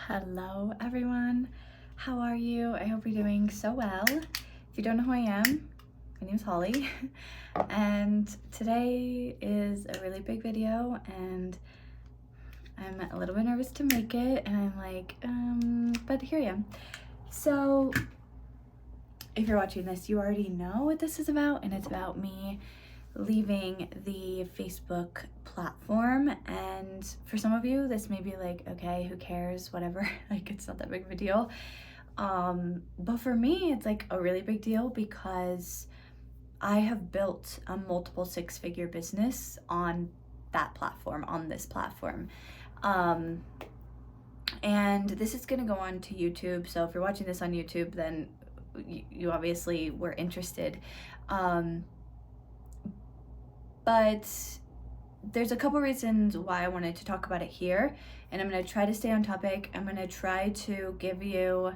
Hello everyone, how are you? I hope you're doing so well. If you don't know who I am, my name is Holly and today is a really big video and I'm a little bit nervous to make it and I'm like, but here I am. So if you're watching this, you already know what this is about, and it's about me leaving the Facebook platform. And for some of you, this may be like, okay, who cares, whatever, like it's not that big of a deal. But for me, it's like a really big deal because I have built a multiple six-figure business on that platform, on this platform. And this is gonna go on to YouTube, so if you're watching this on YouTube, then you obviously were interested. But there's a couple reasons why I wanted to talk about it here, and I'm going to try to stay on topic. I'm going to try to give you,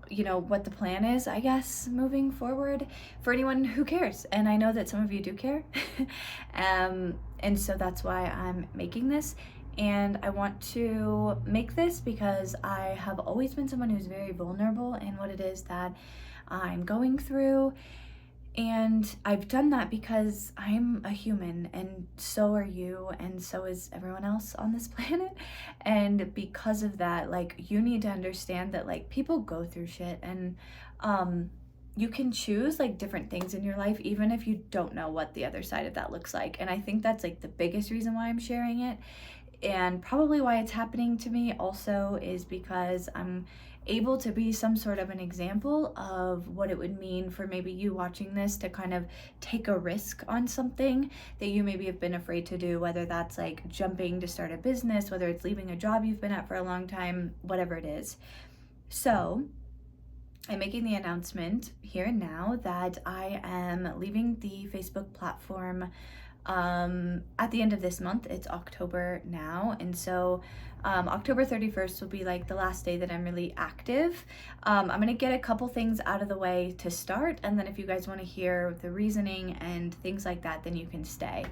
what the plan is, I guess, moving forward for anyone who cares. And I know that some of you do care. And so that's why I'm making this. And I want to make this because I have always been someone who's very vulnerable in what it is that I'm going through. And I've done that because I'm a human, and so are you, and so is everyone else on this planet. And because of that, like, you need to understand that, like, people go through shit, and you can choose, like, different things in your life, even if you don't know what the other side of that looks like. And I think that's, like, the biggest reason why I'm sharing it. And probably why it's happening to me also is because I'm able to be some sort of an example of what it would mean for maybe you watching this to kind of take a risk on something that you maybe have been afraid to do, whether that's like jumping to start a business, whether it's leaving a job you've been at for a long time, whatever it is. So I'm making the announcement here and now that I am leaving the Facebook platform at the end of this month. It's October now, and so October 31st will be like the last day that I'm really active. I'm gonna get a couple things out of the way to start, and then if you guys want to hear the reasoning and things like that, then you can stay.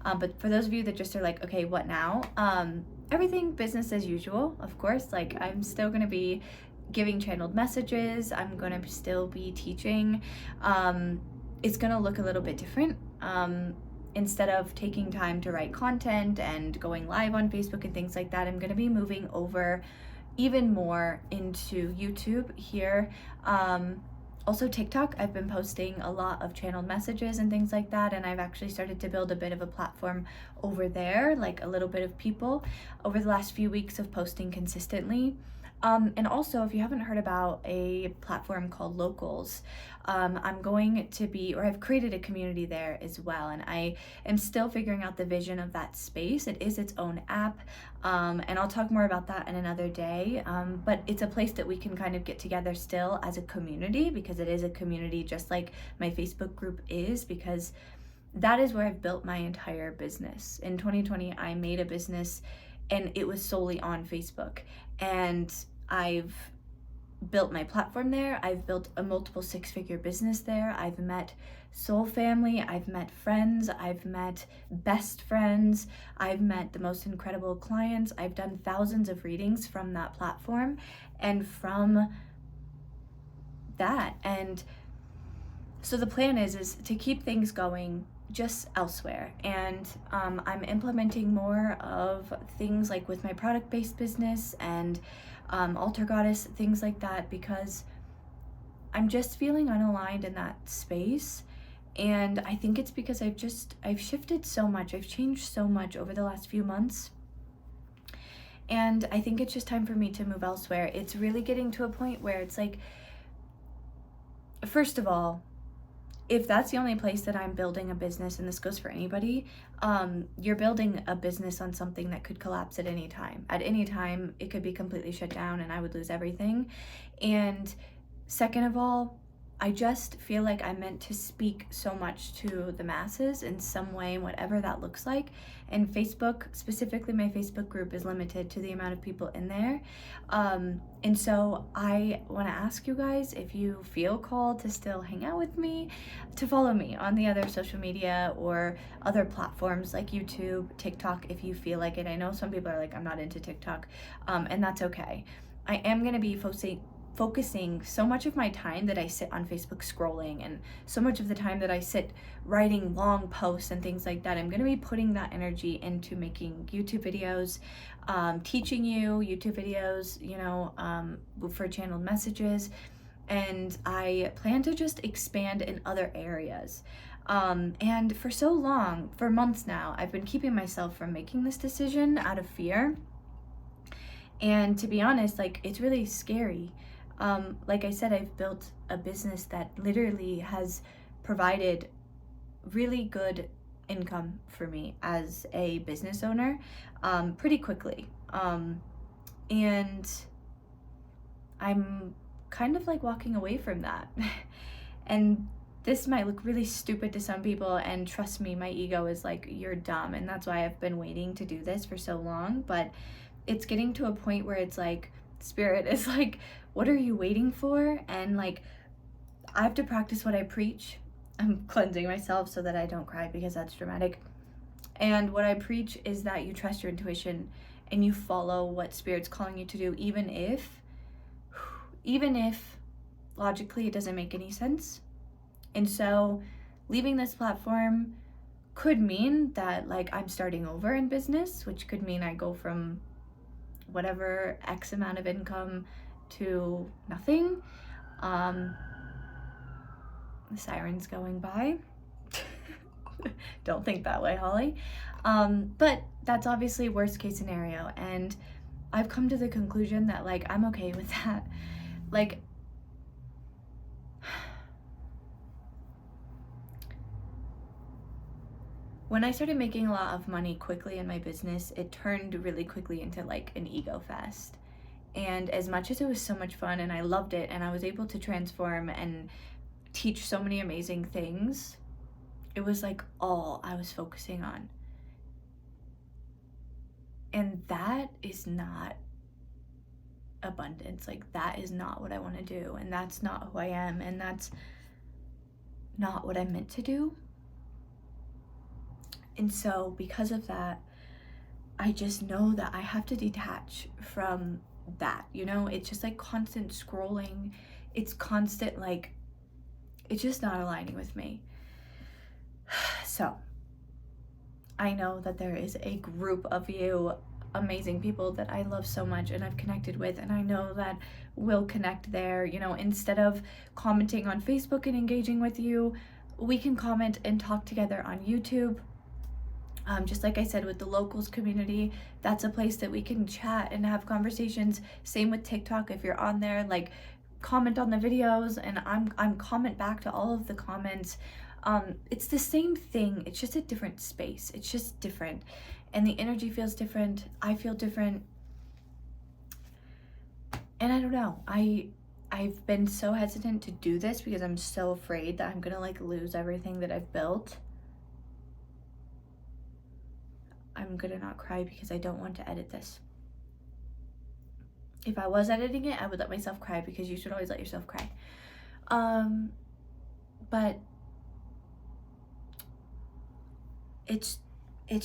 But for those of you that just are like, okay, what now? Everything business as usual, of course. Like, I'm still gonna be giving channeled messages. I'm gonna still be teaching. It's gonna look a little bit different. Instead of taking time to write content and going live on Facebook and things like that, I'm going to be moving over even more into YouTube here. Also TikTok, I've been posting a lot of channeled messages and things like that, and I've actually started to build a bit of a platform over there, like a little bit of people over the last few weeks of posting consistently. And also, if you haven't heard about a platform called Locals, I'm going to be, or I've created a community there as well, and I am still figuring out the vision of that space. It is its own app, and I'll talk more about that in another day, but it's a place that we can kind of get together still as a community, because it is a community just like my Facebook group is, because that is where I've built my entire business. In 2020, I made a business and it was solely on Facebook, and I've built my platform there. I've built a multiple six-figure business there. I've met soul family. I've met friends. I've met best friends. I've met the most incredible clients. I've done thousands of readings from that platform and from that. And so the plan is to keep things going just elsewhere, and I'm implementing more of things like with my product-based business and Altar Goddess, things like that, because I'm just feeling unaligned in that space. And I think it's because I've shifted so much, I've changed so much over the last few months, and I think it's just time for me to move elsewhere. It's really getting to a point where it's like, first of all, if that's the only place that I'm building a business, and this goes for anybody, you're building a business on something that could collapse at any time. At any time, it could be completely shut down and I would lose everything. And second of all, I just feel like I'm meant to speak so much to the masses in some way, whatever that looks like. And Facebook, specifically my Facebook group, is limited to the amount of people in there. And so I want to ask you guys if you feel called to still hang out with me, to follow me on the other social media or other platforms like YouTube, TikTok, if you feel like it. I know some people are like, I'm not into TikTok, and that's okay. I am going to be focusing so much of my time that I sit on Facebook scrolling, and so much of the time that I sit writing long posts and things like that, I'm going to be putting that energy into making YouTube videos, teaching you YouTube videos, for channeled messages. And I plan to just expand in other areas. And for so long, for months now, I've been keeping myself from making this decision out of fear. And to be honest, like, it's really scary. Like I said, I've built a business that literally has provided really good income for me as a business owner, pretty quickly. And I'm kind of like walking away from that. And this might look really stupid to some people, and trust me, my ego is like, you're dumb. And that's why I've been waiting to do this for so long. But it's getting to a point where it's like, Spirit is like, what are you waiting for? And like, I have to practice what I preach. I'm cleansing myself so that I don't cry because that's dramatic. And what I preach is that you trust your intuition and you follow what Spirit's calling you to do, even if logically it doesn't make any sense. And so leaving this platform could mean that like I'm starting over in business, which could mean I go from whatever X amount of income to nothing. The siren's going by. Don't think that way, Holly. But that's obviously worst case scenario, and I've come to the conclusion that like I'm okay with that. Like, when I started making a lot of money quickly in my business, it turned really quickly into like an ego fest. And as much as it was so much fun and I loved it and I was able to transform and teach so many amazing things, it was like all I was focusing on. And that is not abundance. Like, that is not what I want to do. And that's not who I am. And that's not what I'm meant to do. And so because of that, I just know that I have to detach from that, it's just like constant scrolling. It's constant, like, it's just not aligning with me. So I know that there is a group of you amazing people that I love so much and I've connected with, and I know that we'll connect there. Instead of commenting on Facebook and engaging with you, we can comment and talk together on YouTube. Just like I said, with the locals community, that's a place that we can chat and have conversations. Same with TikTok. If you're on there, like, comment on the videos, and I'm comment back to all of the comments. It's the same thing. It's just a different space. It's just different, and the energy feels different. I feel different, and I don't know. I've been so hesitant to do this because I'm so afraid that I'm gonna like lose everything that I've built. I'm gonna not cry because I don't want to edit this. If I was editing it, I would let myself cry, because you should always let yourself cry. But it's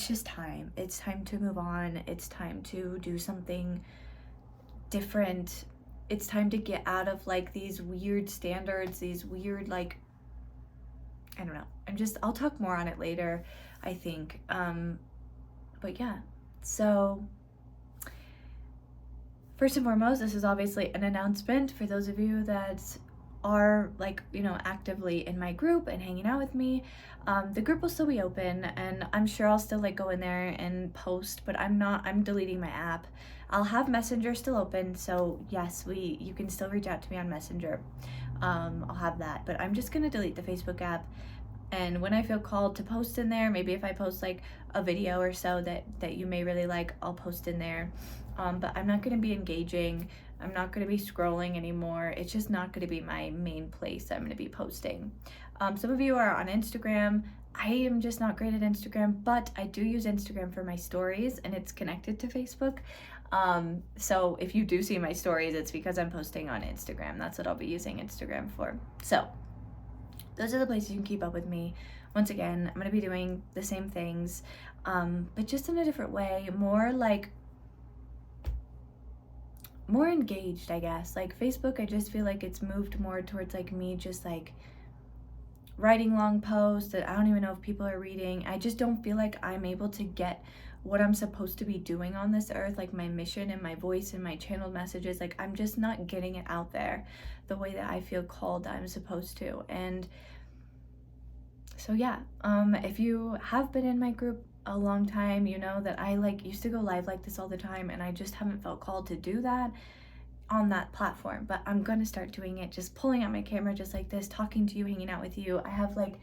just time. It's time to move on. It's time to do something different. It's time to get out of like these weird standards, these weird, like, I don't know. I'll talk more on it later, I think. But yeah, so first and foremost, this is obviously an announcement for those of you that are like, actively in my group and hanging out with me. The group will still be open, and I'm sure I'll still like go in there and post, but I'm deleting my app. I'll have Messenger still open, so yes, you can still reach out to me on Messenger. I'll have that, but I'm just gonna delete the Facebook app. And when I feel called to post in there, maybe if I post like a video or so that you may really like, I'll post in there. But I'm not going to be engaging. I'm not going to be scrolling anymore. It's just not going to be my main place I'm going to be posting. Some of you are on Instagram. I am just not great at Instagram, but I do use Instagram for my stories, and it's connected to Facebook. So if you do see my stories, it's because I'm posting on Instagram. That's what I'll be using Instagram for. So those are the places you can keep up with me. Once again, I'm going to be doing the same things, but just in a different way, more engaged, I guess. Like Facebook, I just feel like it's moved more towards like me just like writing long posts that I don't even know if people are reading. I just don't feel like I'm able to get what I'm supposed to be doing on this earth, like my mission and my voice and my channeled messages. Like I'm just not getting it out there the way that I feel called I'm supposed to. And so yeah, if you have been in my group a long time, you know that I like used to go live like this all the time, and I just haven't felt called to do that on that platform. But I'm gonna start doing it, just pulling out my camera just like this, talking to you, hanging out with you. I have like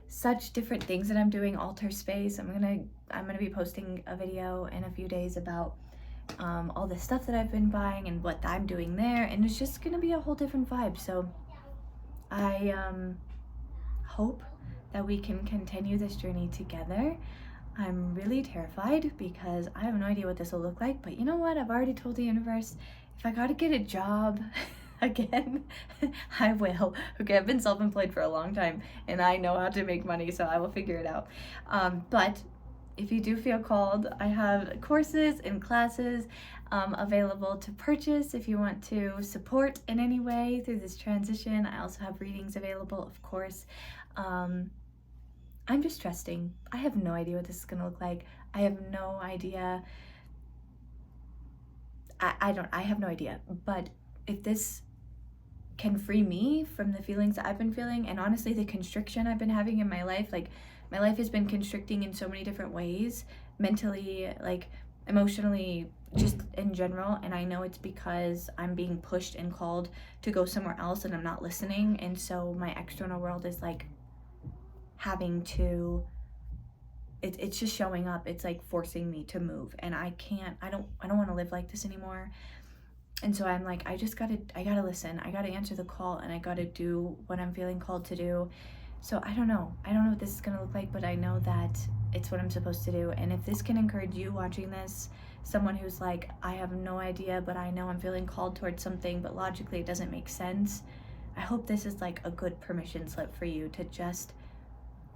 such different things that I'm doing. Alter Space, I'm gonna be posting a video in a few days about all the stuff that I've been buying and what I'm doing there, and it's just gonna be a whole different vibe. So I hope that we can continue this journey together. I'm really terrified because I have no idea what this will look like, but you know what? I've already told the universe, if I gotta get a job again, I will. Okay, I've been self-employed for a long time and I know how to make money, so I will figure it out. But if you do feel called, I have courses and classes available to purchase if you want to support in any way through this transition. I also have readings available, of course. I'm just trusting. I have no idea what this is gonna look like. I have no idea. I have no idea. But if this can free me from the feelings that I've been feeling, and honestly the constriction I've been having in my life, like my life has been constricting in so many different ways, mentally, like emotionally, just in general, and I know it's because I'm being pushed and called to go somewhere else and I'm not listening, and so my external world is like having to, it's just showing up. It's like forcing me to move, and I don't want to live like this anymore. And so I'm like, I gotta listen. I gotta answer the call, and I gotta do what I'm feeling called to do. So I don't know what this is gonna look like, but I know that it's what I'm supposed to do. And if this can encourage you watching this, someone who's like, I have no idea, but I know I'm feeling called towards something, but logically it doesn't make sense, I hope this is like a good permission slip for you to just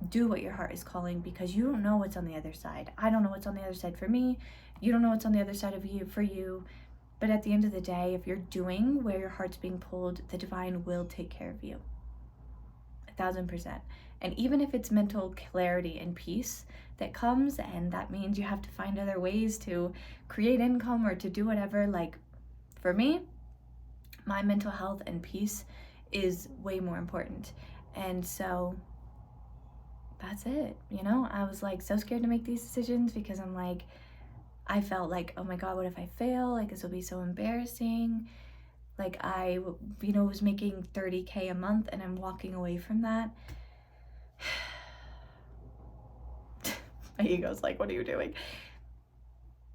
do what your heart is calling, because you don't know what's on the other side. I don't know what's on the other side for me. You don't know what's on the other side of you for you. But at the end of the day, if you're doing where your heart's being pulled, the divine will take care of you. 1,000%. And even if it's mental clarity and peace that comes, and that means you have to find other ways to create income or to do whatever, like for me, my mental health and peace is way more important. And so that's it, you know? I was like so scared to make these decisions because I'm like, I felt like, oh my God, what if I fail? Like this will be so embarrassing. Like I, was making $30K a month and I'm walking away from that. My ego's like, what are you doing?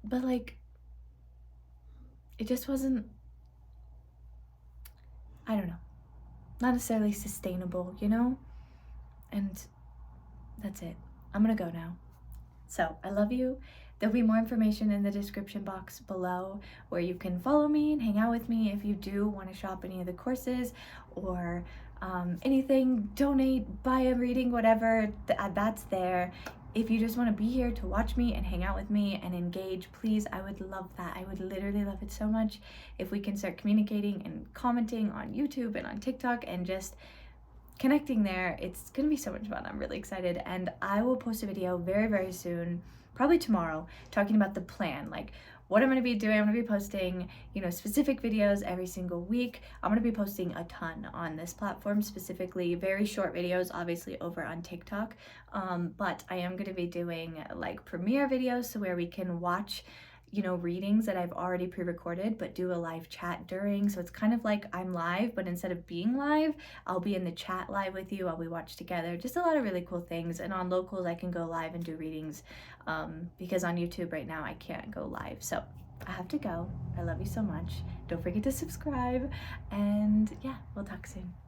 But like, it just wasn't, I don't know, not necessarily sustainable, you know? And that's it. I'm gonna go now. So I love you. There'll be more information in the description box below where you can follow me and hang out with me if you do want to shop any of the courses or anything, donate, buy a reading, whatever, that's there. If you just want to be here to watch me and hang out with me and engage, please, I would love that. I would literally love it so much if we can start communicating and commenting on YouTube and on TikTok and just connecting there. It's gonna be so much fun. I'm really excited, and I will post a video very, very soon, probably tomorrow, talking about the plan, like what I'm gonna be doing. I'm gonna be posting, specific videos every single week. I'm gonna be posting a ton on this platform, specifically very short videos, obviously over on TikTok, but I am gonna be doing like premiere videos, so where we can watch you know, readings that I've already pre-recorded, but do a live chat during. So it's kind of like I'm live, but instead of being live, I'll be in the chat live with you while we watch together. Just a lot of really cool things. And on Locals, I can go live and do readings because on YouTube right now, I can't go live. So I have to go. I love you so much. Don't forget to subscribe. And yeah, we'll talk soon.